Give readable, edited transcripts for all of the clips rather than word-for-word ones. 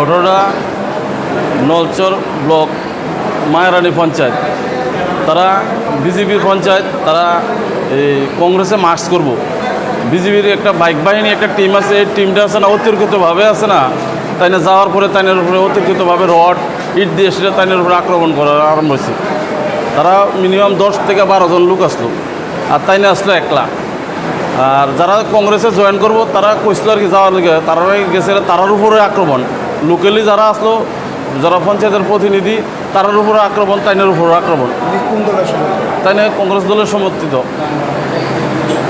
ঘটনা নলচর ব্লক মায়ারানী পঞ্চায়েত, তারা বিজেপির পঞ্চায়েত, তারা এই কংগ্রেসে মার্চ করব। বিজেপির একটা বাইক বাহিনী একটা টিম আছে, এই টিমটা আছে না অতিরিক্তভাবে আছে না, তাই না যাওয়ার পরে তাইনের উপরে অতিরিক্তভাবে রড ইট দিয়ে সেটা তাইনের উপরে আক্রমণ করা আরম্ভ হয়েছে। তারা মিনিমাম 10 থেকে 12 জন লোক আসলো, আর তাইনে আসলো একলা। আর যারা কংগ্রেসে জয়েন করব তারা কইছিল আর কি যাওয়ার লিগে, তারা গেছে তারার উপরে আক্রমণ। লোকালি যারা আসলো, যারা পঞ্চায়েতের প্রতিনিধি, তারার উপরে আক্রমণ, তাইনের উপরে আক্রমণ। তাইনে কংগ্রেস দলের সমর্থিত,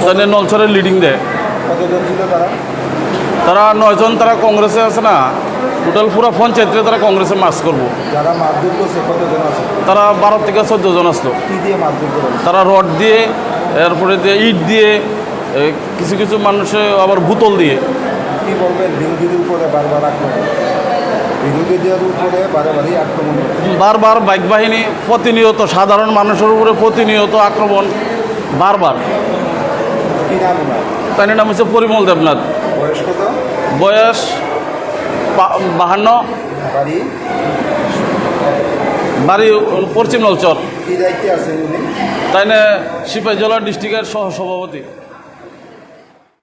তাইনে নলছরের লিডিং দেয়। তারা 9 জন, তারা কংগ্রেসে আছে না, টোটাল পুরো পঞ্চায়েতে তারা কংগ্রেসে মার্চ করবো। তারা 12 থেকে 14 জন আসলো। তারা রড দিয়ে, এরপরে দিয়ে ইট দিয়ে, কিছু কিছু মানুষে আবার বোতল দিয়ে। কি বলবেন বিরোধীদের উপরে বারবার আক্রমণ, বিরোধীদের উপরে বারবারই আক্রমণ, বারবার বাইক বাহিনী প্রতিনিয়ত সাধারণ মানুষের উপরে প্রতিনিয়ত আক্রমণ বারবার। কি নাম ওনার? তাই নাম হচ্ছে পরিমল দেবনাথ। বয়স কত? বয়স 52। বাড়ি? বাড়ি পশ্চিম নলচর। কি দায়িত্বে আছেন উনি? তাই না সিপাহীজলা ডিস্ট্রিক্টের সহ সভাপতি।